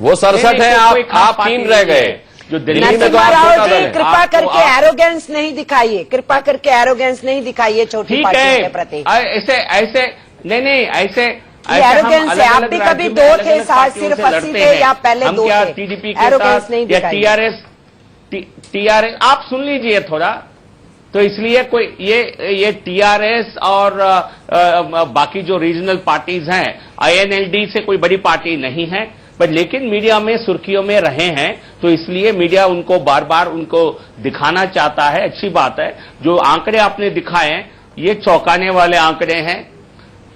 वो 67 है, आप 3 रह गए। जो दिल्ली में तो नरसिम्हा आप राव छोटा दल जी, है। कृपा करके एरोगेंस नहीं दिखाइए, कृपा करके एरोगेंस नहीं दिखाइए छोटी ठीक पार्टियों के है, प्रति। ऐसे नहीं ऐसे एरोगेंस है। आप भी कभी दो थे, साथ सिर्फ 80 थे या पहले हम दो क्या थे? टीडीपी के एरोगेंस साथ नहीं या दिखाइए। टीआरएस आप सुन लीजिए थोड़ा। तो इसलिए कोई ये टीआरएस और बाकी जो रीजनल पार्टीज हैं, आईएनएलडी से कोई बड़ी पार्टी नहीं है, पर लेकिन मीडिया में सुर्खियों में रहे हैं, तो इसलिए मीडिया उनको बार बार उनको दिखाना चाहता है। अच्छी बात है। जो आंकड़े आपने दिखाए ये चौंकाने वाले आंकड़े हैं।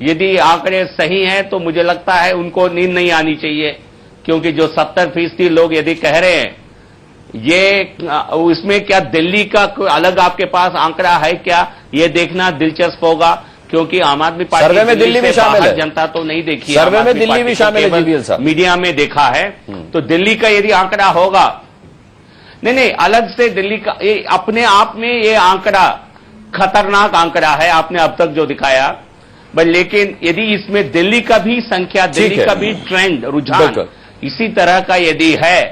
यदि आंकड़े सही हैं तो मुझे लगता है उनको नींद नहीं आनी चाहिए, क्योंकि जो 70% लोग यदि कह रहे हैं, ये उसमें क्या दिल्ली का कोई अलग आपके पास आंकड़ा है क्या, ये देखना दिलचस्प होगा। क्योंकि आम आदमी पार्टी सर्वे में दिल्ली भी शामिल है। जनता तो नहीं देखी, सर्वे में दिल्ली भी शामिल है जीवीएल साहब। मीडिया में देखा है। तो दिल्ली का यदि आंकड़ा होगा, नहीं अलग से दिल्ली का, ये अपने आप में ये आंकड़ा खतरनाक आंकड़ा है आपने अब तक जो दिखाया। बट लेकिन यदि इसमें दिल्ली का भी संख्या, दिल्ली का भी ट्रेंड, रुझान इसी तरह का यदि है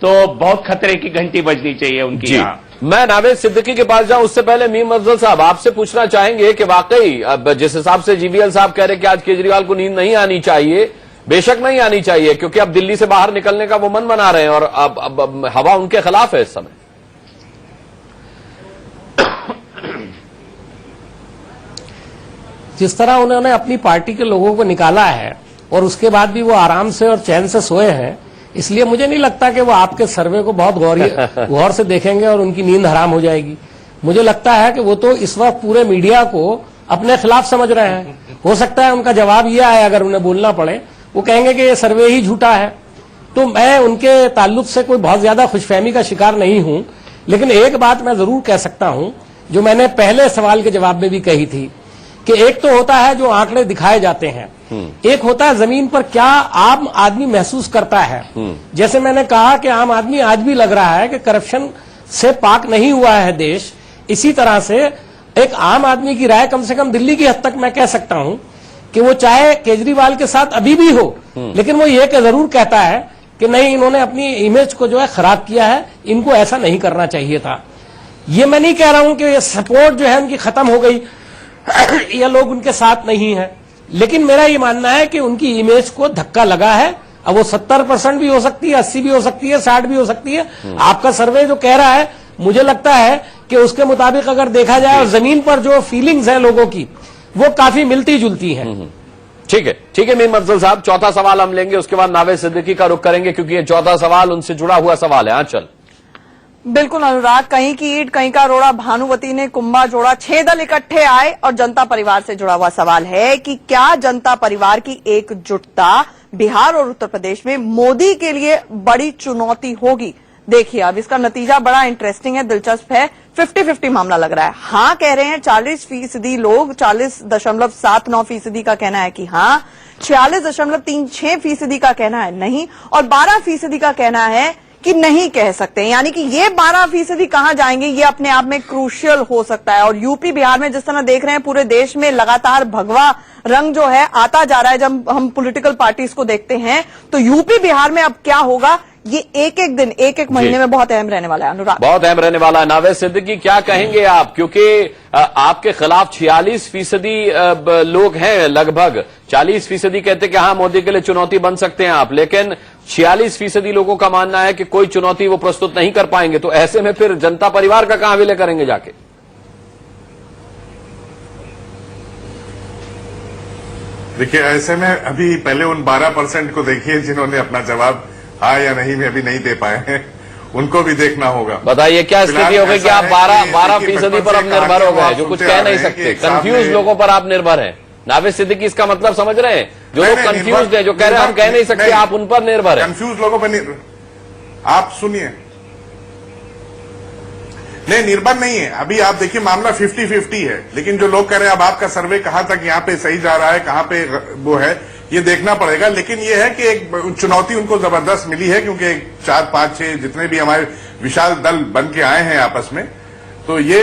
तो बहुत खतरे की घंटी बजनी चाहिए उनकी यहाँ। मैं नावेद सिद्दीकी के पास जाऊं उससे पहले मीम अफजल साहब आपसे पूछना चाहेंगे कि वाकई अब जिस हिसाब से जीवीएल साहब कह रहे कि आज केजरीवाल को नींद नहीं आनी चाहिए, बेशक नहीं आनी चाहिए, क्योंकि अब दिल्ली से बाहर निकलने का वो मन बना रहे हैं और अब हवा उनके खिलाफ है इस समय। जिस तरह उन्होंने अपनी पार्टी के लोगों को निकाला है और उसके बाद भी वो आराम से और चैन से सोए हैं, इसलिए मुझे नहीं लगता कि वो आपके सर्वे को बहुत गौर से देखेंगे और उनकी नींद हराम हो जाएगी। मुझे लगता है कि वो तो इस वक्त पूरे मीडिया को अपने खिलाफ समझ रहे हैं। हो सकता है उनका जवाब यह आए, अगर उन्हें बोलना पड़े, वो कहेंगे कि ये सर्वे ही झूठा है। तो मैं उनके ताल्लुक से कोई बहुत ज्यादा खुशफहमी का शिकार नहीं हूं, लेकिन एक बात मैं जरूर कह सकता हूं, जो मैंने पहले सवाल के जवाब में भी कही थी, कि एक तो होता है जो आंकड़े दिखाए जाते हैं, एक होता है जमीन पर क्या आम आदमी महसूस करता है। जैसे मैंने कहा कि आम आदमी आज भी लग रहा है कि करप्शन से पाक नहीं हुआ है देश, इसी तरह से एक आम आदमी की राय, कम से कम दिल्ली की हद तक मैं कह सकता हूं कि वो चाहे केजरीवाल के साथ अभी भी हो, लेकिन वो ये जरूर कहता है कि नहीं, इन्होंने अपनी इमेज को जो है खराब किया है, इनको ऐसा नहीं करना चाहिए था। ये मैं नहीं कह रहा हूं कि ये सपोर्ट जो है उनकी खत्म हो गई ये लोग उनके साथ नहीं है, लेकिन मेरा ये मानना है कि उनकी इमेज को धक्का लगा है। अब वो 70% भी हो सकती है, 80 भी हो सकती है, 60 भी हो सकती है। आपका सर्वे जो कह रहा है, मुझे लगता है कि उसके मुताबिक अगर देखा जाए और जमीन पर जो फीलिंग्स है लोगों की, वो काफी मिलती जुलती हैं। ठीक है मीम अफजल साहब, चौथा सवाल हम लेंगे, उसके बाद नावेद सिद्दीकी का रुख करेंगे, क्योंकि ये चौथा सवाल उनसे जुड़ा हुआ सवाल है। चल बिल्कुल अनुराग, कहीं की ईंट कहीं का रोड़ा, भानुवती ने कुंभा जोड़ा, 6 दल इकट्ठे आए और जनता परिवार से जुड़ा हुआ सवाल है कि क्या जनता परिवार की एकजुटता बिहार और उत्तर प्रदेश में मोदी के लिए बड़ी चुनौती होगी। देखिए अब इसका नतीजा बड़ा इंटरेस्टिंग है, दिलचस्प है। 50-50 मामला लग रहा है। हाँ कह रहे हैं 40% लोग, 40.79% का कहना है कि हाँ, 46.36% का कहना है नहीं, और 12% का कहना है कि नहीं कह सकते। यानी कि ये 12% कहां जाएंगे, ये अपने आप में क्रूशियल हो सकता है। और यूपी बिहार में जिस तरह देख रहे हैं, पूरे देश में लगातार भगवा रंग जो है आता जा रहा है। जब हम पॉलिटिकल पार्टीज को देखते हैं तो यूपी बिहार में अब क्या होगा, ये एक एक दिन, एक एक महीने में बहुत अहम रहने वाला है। अनुराग, बहुत अहम रहने वाला है। नावेद सिद्दीकी क्या कहेंगे आप, क्योंकि आपके खिलाफ 46% लोग हैं, लगभग 40% कहते कि हाँ मोदी के लिए चुनौती बन सकते हैं आप, लेकिन 46% लोगों का मानना है कि कोई चुनौती वो प्रस्तुत नहीं कर पाएंगे। तो ऐसे में फिर जनता परिवार का कहां विलय करेंगे जाके? देखिए, ऐसे में अभी पहले उन 12% को देखिए जिन्होंने अपना जवाब हाँ या नहीं में अभी नहीं दे पाए हैं, उनको भी देखना होगा। बताइए क्या स्थिति होगी कि आप 12% पर अब निर्भर हो गए, जो कुछ कह नहीं सकते, कंफ्यूज लोगों पर आप निर्भर हैं। नावेद सिद्दीकी इसका मतलब समझ रहे हैं? जो लोग कंफ्यूज है, जो कह रहे हैं हम कह नहीं सकते, आप उन पर निर्भर हैं। कंफ्यूज लोगों पर आप सुनिए, नहीं निर्भर नहीं है। अभी आप देखिए मामला 50-50 है, लेकिन जो लोग कह रहे हैं अब आपका सर्वे कहां तक यहाँ पे सही जा रहा है, कहां पे वो है, ये देखना पड़ेगा। लेकिन ये है कि एक चुनौती उनको जबरदस्त मिली है, क्योंकि 4, 5, 6 जितने भी हमारे विशाल दल बन के आए हैं आपस में, तो ये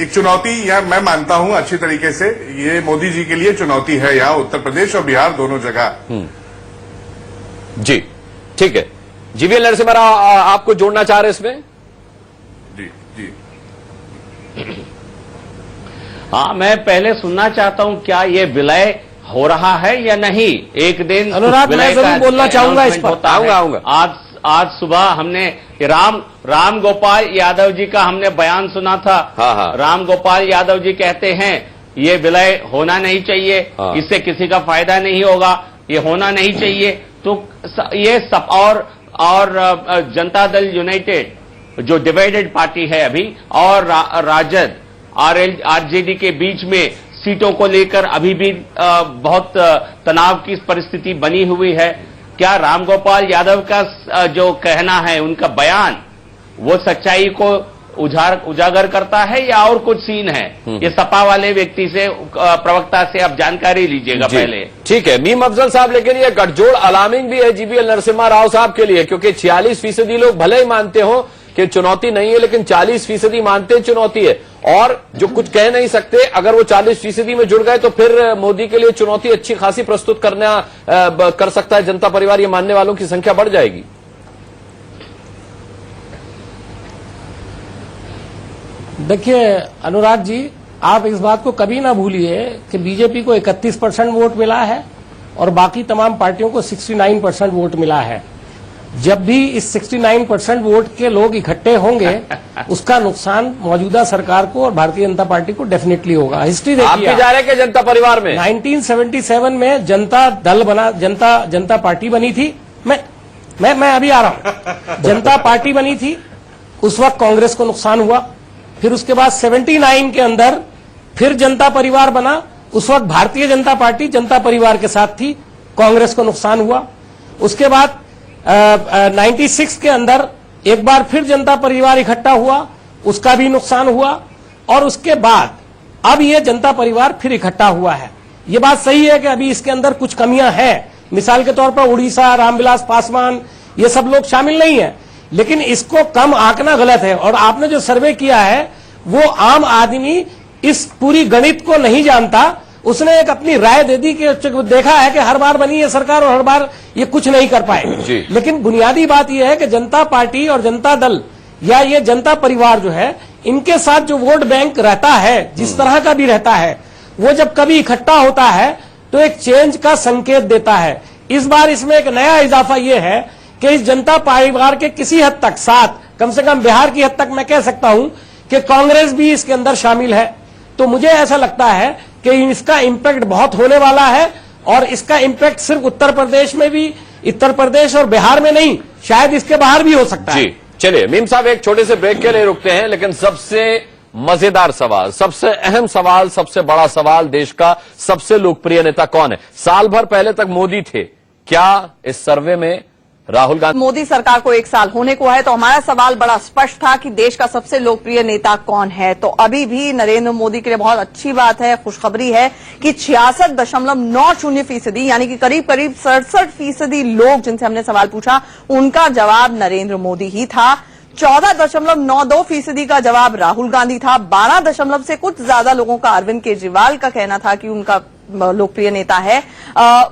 एक चुनौती या मैं मानता हूं अच्छी तरीके से ये मोदी जी के लिए चुनौती है, यहाँ उत्तर प्रदेश और बिहार दोनों जगह। जी ठीक है। जीवीएल नरसिम्हा राव आपको जोड़ना चाह रहे इसमें? जी जी। हाँ, मैं पहले सुनना चाहता हूं क्या ये विलय हो रहा है या नहीं। एक दिन अनुराग, मैं विलय जरूर का बोलना चाहूंगा इस पर। होता है। आऊंगा। आज सुबह हमने राम गोपाल यादव जी का हमने बयान सुना था। हाँ। राम गोपाल यादव जी कहते हैं ये विलय होना नहीं चाहिए, इससे किसी का फायदा नहीं होगा, ये होना नहीं चाहिए। तो ये सब और जनता दल यूनाइटेड जो डिवाइडेड पार्टी है अभी, और राजद आरजेडी के बीच में सीटों को लेकर अभी भी बहुत तनाव की परिस्थिति बनी हुई है। क्या रामगोपाल यादव का जो कहना है, उनका बयान, वो सच्चाई को उजागर करता है या और कुछ सीन है? ये सपा वाले व्यक्ति से, प्रवक्ता से आप जानकारी लीजिएगा पहले। ठीक है मीम अफजल साहब, लेकिन ये गठजोड़ अलार्मिंग भी है जीवीएल नरसिम्हा राव साहब के लिए, क्योंकि 46% लोग भले ही मानते हो कि चुनौती नहीं है, लेकिन 40% मानते हैं चुनौती है, और जो कुछ कह नहीं सकते, अगर वो 40% में जुड़ गए तो फिर मोदी के लिए चुनौती अच्छी खासी प्रस्तुत कर सकता है जनता परिवार। ये मानने वालों की संख्या बढ़ जाएगी। देखिए अनुराग जी, आप इस बात को कभी ना भूलिए कि बीजेपी को 31% वोट मिला है और बाकी तमाम पार्टियों को 69% वोट मिला है। जब भी इस 69% वोट के लोग इकट्ठे होंगे उसका नुकसान मौजूदा सरकार को और भारतीय जनता पार्टी को डेफिनेटली होगा। हिस्ट्री देखिए, आप भी जा रहे हैं जनता परिवार में? 1977 में जनता दल बना, जनता पार्टी बनी थी। मैं अभी आ रहा हूं। जनता पार्टी बनी थी, उस वक्त कांग्रेस को नुकसान हुआ। फिर उसके बाद 79 के अंदर फिर जनता परिवार बना, उस वक्त भारतीय जनता पार्टी जनता परिवार के साथ थी, कांग्रेस को नुकसान हुआ। उसके बाद 96 के अंदर एक बार फिर जनता परिवार इकट्ठा हुआ, उसका भी नुकसान हुआ, और उसके बाद अब ये जनता परिवार फिर इकट्ठा हुआ है। ये बात सही है कि अभी इसके अंदर कुछ कमियां हैं। मिसाल के तौर पर उड़ीसा, रामविलास पासवान, ये सब लोग शामिल नहीं है, लेकिन इसको कम आंकना गलत है। और आपने जो सर्वे किया है वो आम आदमी इस पूरी गणित को नहीं जानता, उसने एक अपनी राय दे दी कि देखा है कि हर बार बनी है सरकार और हर बार ये कुछ नहीं कर पाए। लेकिन बुनियादी बात यह है कि जनता पार्टी और जनता दल या ये जनता परिवार जो है, इनके साथ जो वोट बैंक रहता है, जिस तरह का भी रहता है, वो जब कभी इकट्ठा होता है तो एक चेंज का संकेत देता है। इस बार इसमें एक नया इजाफा यह है कि इस जनता परिवार के किसी हद तक साथ, कम से कम बिहार की हद तक मैं कह सकता हूं कि कांग्रेस भी इसके अंदर शामिल है। तो मुझे ऐसा लगता है कि इसका इंपैक्ट बहुत होने वाला है, और इसका इंपैक्ट सिर्फ उत्तर प्रदेश में भी, उत्तर प्रदेश और बिहार में नहीं, शायद इसके बाहर भी हो सकता है। चलिए मीम साहब, एक छोटे से ब्रेक के लिए रुकते हैं, लेकिन सबसे मजेदार सवाल, सबसे अहम सवाल, सबसे बड़ा सवाल, देश का सबसे लोकप्रिय नेता कौन है? साल भर पहले तक मोदी थे, क्या इस सर्वे में राहुल गांधी? मोदी सरकार को 1 साल होने को है, तो हमारा सवाल बड़ा स्पष्ट था कि देश का सबसे लोकप्रिय नेता कौन है। तो अभी भी नरेंद्र मोदी के लिए बहुत अच्छी बात है, खुशखबरी है कि 66.90% यानी कि करीब 67% लोग जिनसे हमने सवाल पूछा उनका जवाब नरेंद्र मोदी ही था। 14.92% का जवाब राहुल गांधी था। 12 से कुछ ज्यादा लोगों का अरविंद केजरीवाल का कहना था कि उनका लोकप्रिय नेता है।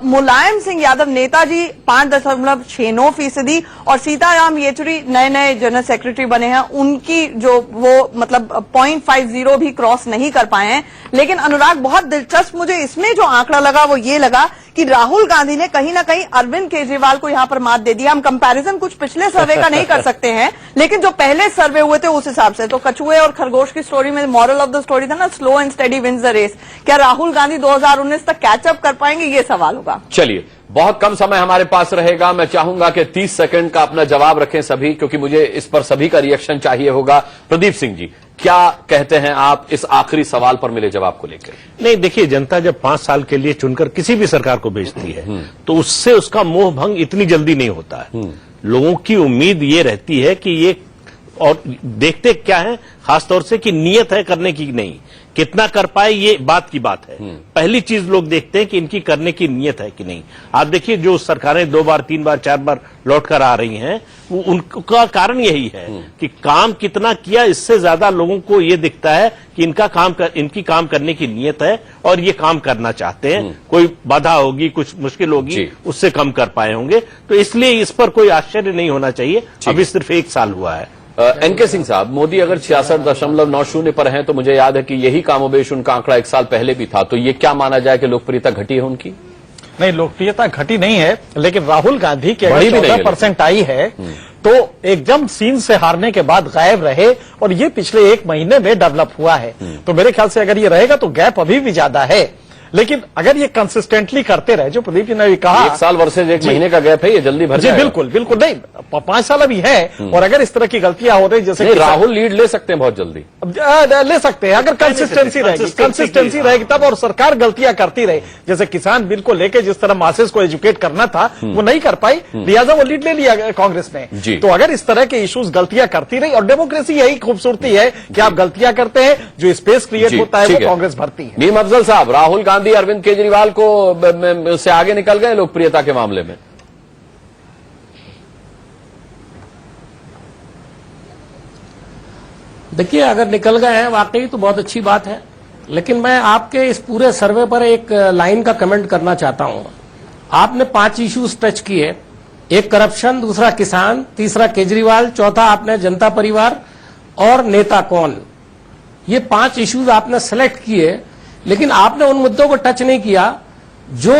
मुलायम सिंह यादव नेताजी 5.69%, और सीताराम येचुरी नए जनरल सेक्रेटरी बने हैं, उनकी जो वो मतलब 0.50 भी क्रॉस नहीं कर पाए हैं। लेकिन अनुराग, बहुत दिलचस्प मुझे इसमें जो आंकड़ा लगा वो ये लगा कि राहुल गांधी ने कहीं ना कहीं अरविंद केजरीवाल को यहां पर मात दे दिया। हम कंपैरिजन कुछ पिछले सर्वे का नहीं कर सकते हैं, लेकिन जो पहले सर्वे हुए थे उस हिसाब से तो कछुए और खरगोश की स्टोरी में मॉरल ऑफ द स्टोरी था ना, slow and steady wins the race. क्या राहुल गांधी 2019 तक कैचअप कर पाएंगे, ये सवाल होगा। चलिए, बहुत कम समय हमारे पास रहेगा, मैं चाहूंगा कि 30 सेकंड का अपना जवाब रखें सभी, क्योंकि मुझे इस पर सभी का रिएक्शन चाहिए होगा। प्रदीप सिंह जी, क्या कहते हैं आप इस आखिरी सवाल पर मिले जवाब को लेकर? नहीं, देखिए, जनता जब 5 साल के लिए चुनकर किसी भी सरकार को भेजती है तो उससे उसका मोह भंग इतनी जल्दी नहीं होता है। लोगों की उम्मीद ये रहती है कि ये, और देखते क्या है, खासतौर से कि नीयत है करने की नहीं, कितना कर पाए ये बात की बात है। पहली चीज लोग देखते हैं कि इनकी करने की नीयत है कि नहीं। आप देखिए जो सरकारें 2 बार 3 बार 4 बार लौट कर आ रही हैं, वो उनका कारण यही है कि काम कितना किया, इससे ज्यादा लोगों को ये दिखता है कि इनकी काम करने की नीयत है और ये काम करना चाहते हैं। कोई बाधा होगी, कुछ मुश्किल होगी, उससे कम कर पाए होंगे। तो इसलिए इस पर कोई आश्चर्य नहीं होना चाहिए। अभी सिर्फ 1 साल हुआ है। एनके सिंह साहब, मोदी अगर 66.90 पर हैं तो मुझे याद है कि यही कामोबेश उनका आंकड़ा 1 साल पहले भी था, तो ये क्या माना जाए कि लोकप्रियता घटी है उनकी? नहीं, लोकप्रियता घटी नहीं है, लेकिन राहुल गांधी की अगर 14% आई है तो एकदम सीन से हारने के बाद गायब रहे, और ये पिछले 1 महीने में डेवलप हुआ है। तो मेरे ख्याल से अगर ये रहेगा तो गैप अभी भी ज्यादा है, लेकिन अगर ये कंसिस्टेंटली करते रहे, जो प्रदीप जी ने भी कहा 1 साल वर्सेज 1 महीने का गैप है, ये जल्दी भर जाएगा। बिल्कुल बिल्कुल नहीं, 5 साल अभी है, और अगर इस तरह की गलतियां हो रही जैसे राहुल लीड ले सकते हैं बहुत जल्दी, ले सकते हैं अगर कंसिस्टेंसी रहेगी तब, और सरकार गलतियां करती रही, जैसे किसान बिल को लेकर जिस तरह मासेस को एजुकेट करना था वो नहीं कर पाई, लिहाजा वो लीड ले लिया कांग्रेस ने। तो अगर इस तरह के इश्यूज गलतियां करती रही, और डेमोक्रेसी यही खूबसूरती है कि आप गलतियां करते हैं, जो स्पेस क्रिएट होता है वो कांग्रेस भरती है। नीम अफजल साहब, राहुल गांधी अरविंद केजरीवाल को से आगे निकल गए लोकप्रियता के मामले में? देखिए, अगर निकल गए हैं वाकई तो बहुत अच्छी बात है, लेकिन मैं आपके इस पूरे सर्वे पर एक लाइन का कमेंट करना चाहता हूं। आपने 5 इश्यूज टच किए, एक करप्शन, दूसरा किसान, तीसरा केजरीवाल, चौथा आपने जनता परिवार और नेता कौन। ये 5 इश्यूज आपने सेलेक्ट किए, लेकिन आपने उन मुद्दों को टच नहीं किया जो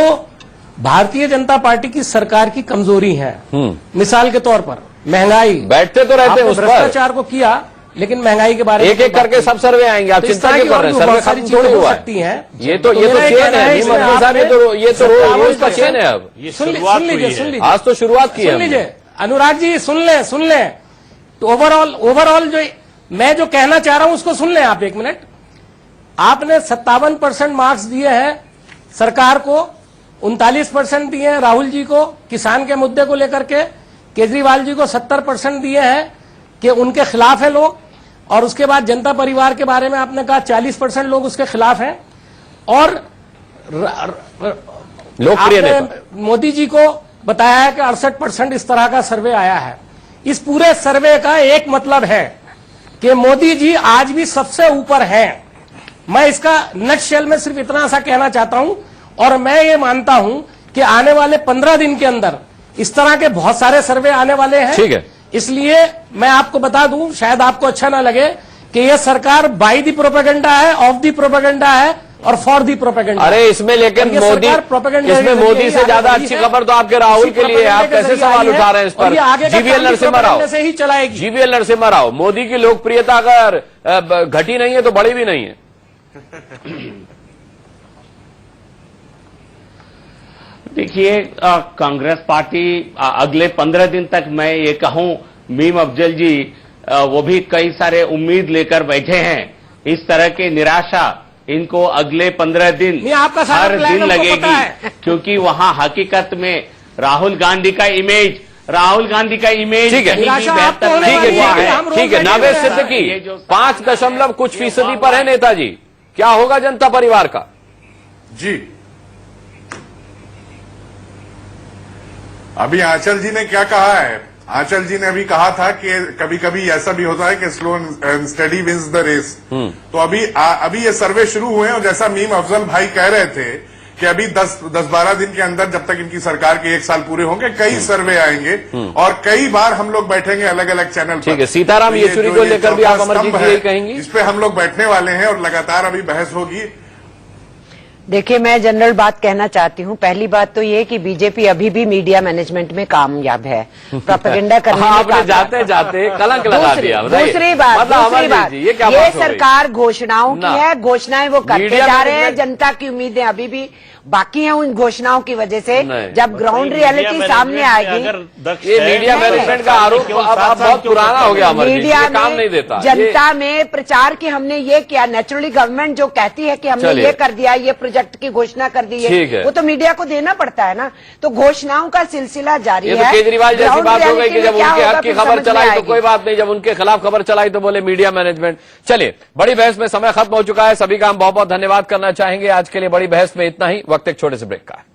भारतीय जनता पार्टी की सरकार की कमजोरी है। मिसाल के तौर पर महंगाई, बैठते तो रहते हैं उस पर, भ्रष्टाचार को किया, लेकिन महंगाई के बारे में एक-एक करके सब सर्वे आएंगे। आप चिंता क्यों कर रहे हैं? सर्वे खत्म थोड़ी हुआ सकती हैं। ये तो चेन है, ये तो रोज का चेन है। अब सुन लीजिए, आज तो शुरुआत की है। सुन लीजिए अनुराग जी, सुन लें। तो ओवरऑल जो मैं जो कहना चाह रहा हूं उसको सुन लें आप 1 मिनट। आपने 57% मार्क्स दिए हैं सरकार को, 39% दिए हैं राहुल जी को किसान के मुद्दे को लेकर के, केजरीवाल जी को 70% दिए हैं कि उनके खिलाफ है लोग, और उसके बाद जनता परिवार के बारे में आपने कहा 40% लोग उसके खिलाफ हैं, और लोकप्रिय मोदी जी को बताया है कि 68% इस तरह का सर्वे आया है। इस पूरे सर्वे का एक मतलब है कि मोदी जी आज भी सबसे ऊपर हैं। मैं इसका नटशेल में सिर्फ इतना सा कहना चाहता हूं, और मैं ये मानता हूं कि आने वाले 15 दिन के अंदर इस तरह के बहुत सारे सर्वे आने वाले हैं। ठीक है, इसलिए मैं आपको बता दूं, शायद आपको अच्छा ना लगे कि यह सरकार बाय दी प्रोपेगेंडा है, ऑफ दी प्रोपेगेंडा है और फॉर दी प्रोपेगेंडा। अरे इसमें लेकिन इसमें मोदी से ज्यादा अच्छी खबर तो आपके राहुल के लिए। आप कैसे सवाल उठा रहे हैं इस पर? जीवीएल नरसिम्हा राव से ही चलाएगी। जीवीएल नरसिम्हा राव, मोदी की लोकप्रियता अगर घटी नहीं है तो बढ़ी भी नहीं है। देखिए, कांग्रेस पार्टी अगले 15 दिन तक मैं ये कहूं, मीम अफजल जी वो भी कई सारे उम्मीद लेकर बैठे हैं। इस तरह की निराशा इनको अगले 15 दिन हर दिन लगेगी, क्योंकि वहां हकीकत में राहुल गांधी का इमेज ठीक है, बेहतर ठीक है। नावेद सिद्दीकी 5 कुछ फीसदी पर है नेताजी, क्या होगा जनता परिवार का? जी, अभी आंचल जी ने क्या कहा है? आंचल जी ने अभी कहा था कि कभी कभी ऐसा भी होता है कि slow and steady wins the race. तो अभी ये सर्वे शुरू हुए हैं, और जैसा मीम अफजल भाई कह रहे थे कि अभी 10-12 दिन के अंदर, जब तक इनकी सरकार के 1 साल पूरे होंगे, कई सर्वे आएंगे और कई बार हम लोग बैठेंगे अलग अलग चैनल पर। ठीक है, सीताराम येचुरी को लेकर भी आप अमरजीत जी कहेंगी? इस पे हम लोग बैठने वाले हैं और लगातार अभी बहस होगी। देखिए, मैं जनरल बात कहना चाहती हूँ। पहली बात तो ये कि बीजेपी अभी भी मीडिया मैनेजमेंट में कामयाब है, प्रोपेगेंडा करने में आपने जाते जाते कलंक लगा दिया। दूसरी बात, ये सरकार घोषणाओं की है, घोषणाएं वो करते जा रहे हैं, जनता की उम्मीदें अभी भी बाकी हैं उन घोषणाओं की वजह से। जब ग्राउंड रियलिटी सामने आएगी, ये मीडिया मैनेजमेंट का आरोप अब बहुत पुराना हो गया। मीडिया काम नहीं देता, जनता में प्रचार की हमने ये किया। नेचुरली गवर्नमेंट जो कहती है कि हमने ये कर दिया, ये प्रोजेक्ट प्रोजेक्ट की घोषणा कर दी ठीक है। है, वो तो मीडिया को देना पड़ता है ना। तो घोषणाओं का सिलसिला जारी ये है। तो केजरीवाल जैसी ग्राउंड बात हो गई कि रियलिटी जब में क्या उनके होगा हक की फिर खबर समझ में चलाई तो आएगी। कोई बात नहीं, जब उनके खिलाफ खबर चलाई तो बोले मीडिया मैनेजमेंट। चलिए, बड़ी बहस में समय खत्म हो चुका है। सभी का हम बहुत बहुत धन्यवाद करना चाहेंगे। आज के लिए बड़ी बहस में इतना ही। वक्त एक छोटे से ब्रेक का है।